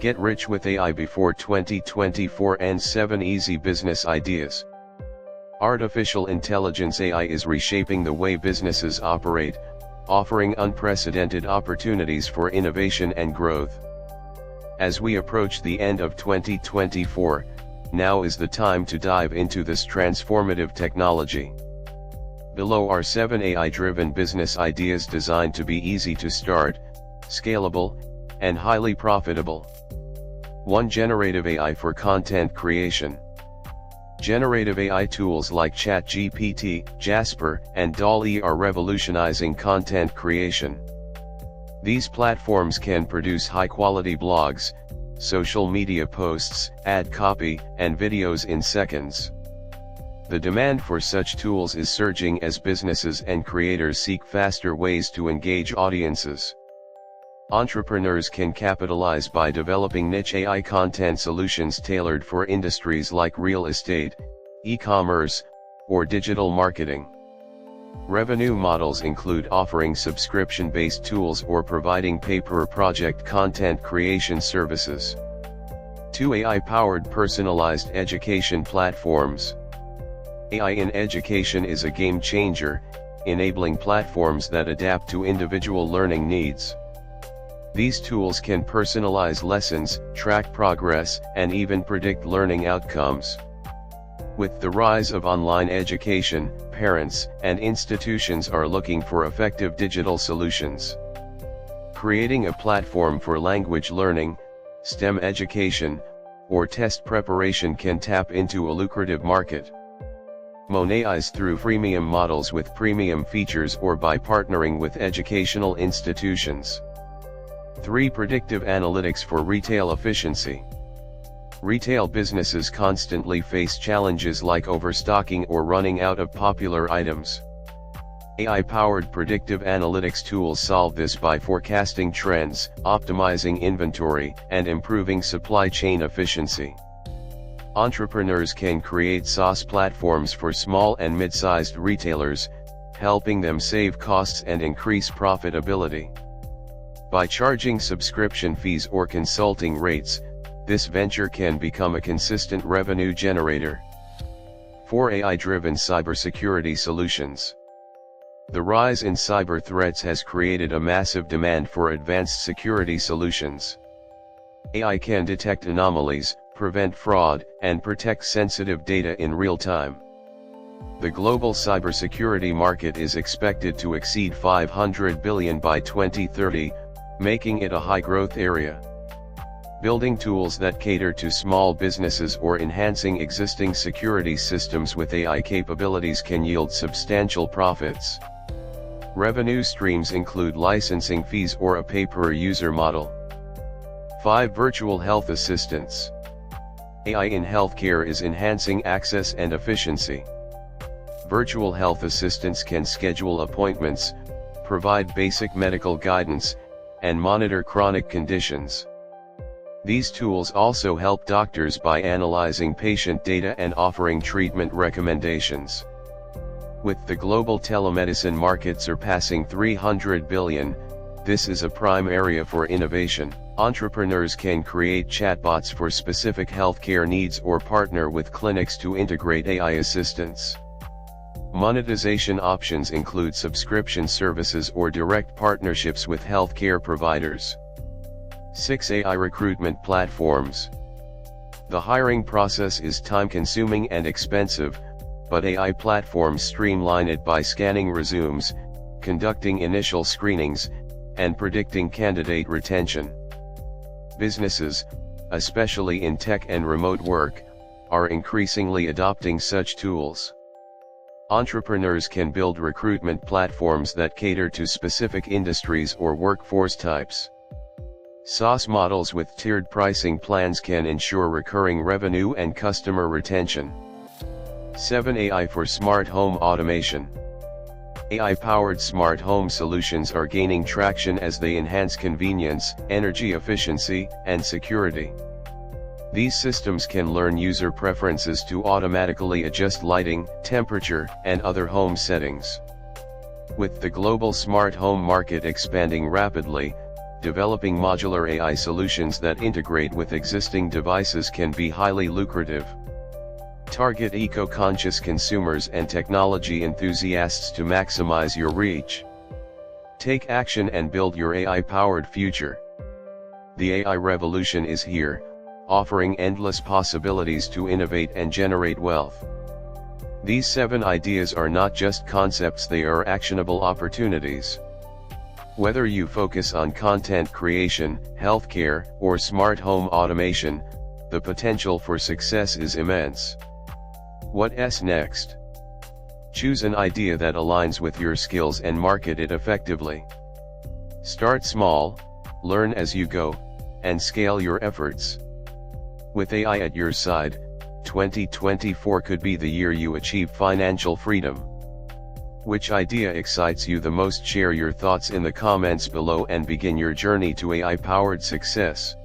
Get rich with AI before 2024 and 7 easy business ideas. Artificial intelligence AI is reshaping the way businesses operate, offering unprecedented opportunities for innovation and growth. As we approach the end of 2024, now is the time to dive into this transformative technology. Below are 7 AI-driven business ideas designed to be easy to start, scalable, and highly profitable. 1. Generative AI for content creation. Generative AI tools like ChatGPT, Jasper, and DALL-E are revolutionizing content creation. These platforms can produce high-quality blogs, social media posts, ad copy, and videos in seconds. The demand for such tools is surging as businesses and creators seek faster ways to engage audiences. Entrepreneurs can capitalize by developing niche AI content solutions tailored for industries like real estate, e-commerce, or digital marketing. Revenue models include offering subscription-based tools or providing pay-per-project content creation services. 2. AI-powered personalized education platforms. AI in education is a game changer, enabling platforms that adapt to individual learning needs. These tools can personalize lessons, track progress, and even predict learning outcomes. With the rise of online education, parents and institutions are looking for effective digital solutions. Creating a platform for language learning, STEM education, or test preparation can tap into a lucrative market. Monetize through freemium models with premium features or by partnering with educational institutions. 3. Predictive analytics for retail efficiency. Retail businesses constantly face challenges like overstocking or running out of popular items. AI-powered predictive analytics tools solve this by forecasting trends, optimizing inventory, and improving supply chain efficiency. Entrepreneurs can create SaaS platforms for small and mid-sized retailers, helping them save costs and increase profitability. By charging subscription fees or consulting rates, this venture can become a consistent revenue generator. 4. AI-driven cybersecurity solutions. The rise in cyber threats has created a massive demand for advanced security solutions. AI can detect anomalies, prevent fraud, and protect sensitive data in real time. The global cybersecurity market is expected to exceed $500 billion by 2030, making it a high-growth area. Building tools that cater to small businesses or enhancing existing security systems with AI capabilities can yield substantial profits. Revenue streams include licensing fees or a pay-per-user model. 5. Virtual health assistants. AI in healthcare is enhancing access and efficiency. Virtual health assistants can schedule appointments, provide basic medical guidance, and monitor chronic conditions. These tools also help doctors by analyzing patient data and offering treatment recommendations. With the global telemedicine market surpassing $300 billion, this is a prime area for innovation. Entrepreneurs can create chatbots for specific healthcare needs or partner with clinics to integrate AI assistance. Monetization options include subscription services or direct partnerships with healthcare providers. 6. AI recruitment platforms. The hiring process is time-consuming and expensive, but AI platforms streamline it by scanning resumes, conducting initial screenings, and predicting candidate retention. Businesses, especially in tech and remote work, are increasingly adopting such tools. Entrepreneurs can build recruitment platforms that cater to specific industries or workforce types. SaaS models with tiered pricing plans can ensure recurring revenue and customer retention. 7. AI for smart home automation. AI-powered smart home solutions are gaining traction as they enhance convenience, energy efficiency, and security. These systems can learn user preferences to automatically adjust lighting, temperature, and other home settings. With the global smart home market expanding rapidly, developing modular AI solutions that integrate with existing devices can be highly lucrative. Target eco-conscious consumers and technology enthusiasts to maximize your reach. Take action and build your AI-powered future. The AI revolution is here, offering endless possibilities to innovate and generate wealth. These 7 ideas are not just concepts, they are actionable opportunities. Whether you focus on content creation, healthcare, or smart home automation, the potential for success is immense. What's next? Choose an idea that aligns with your skills and market it effectively. Start small, learn as you go, and scale your efforts. With AI at your side, 2024 could be the year you achieve financial freedom. Which idea excites you the most? Share your thoughts in the comments below and begin your journey to AI-powered success.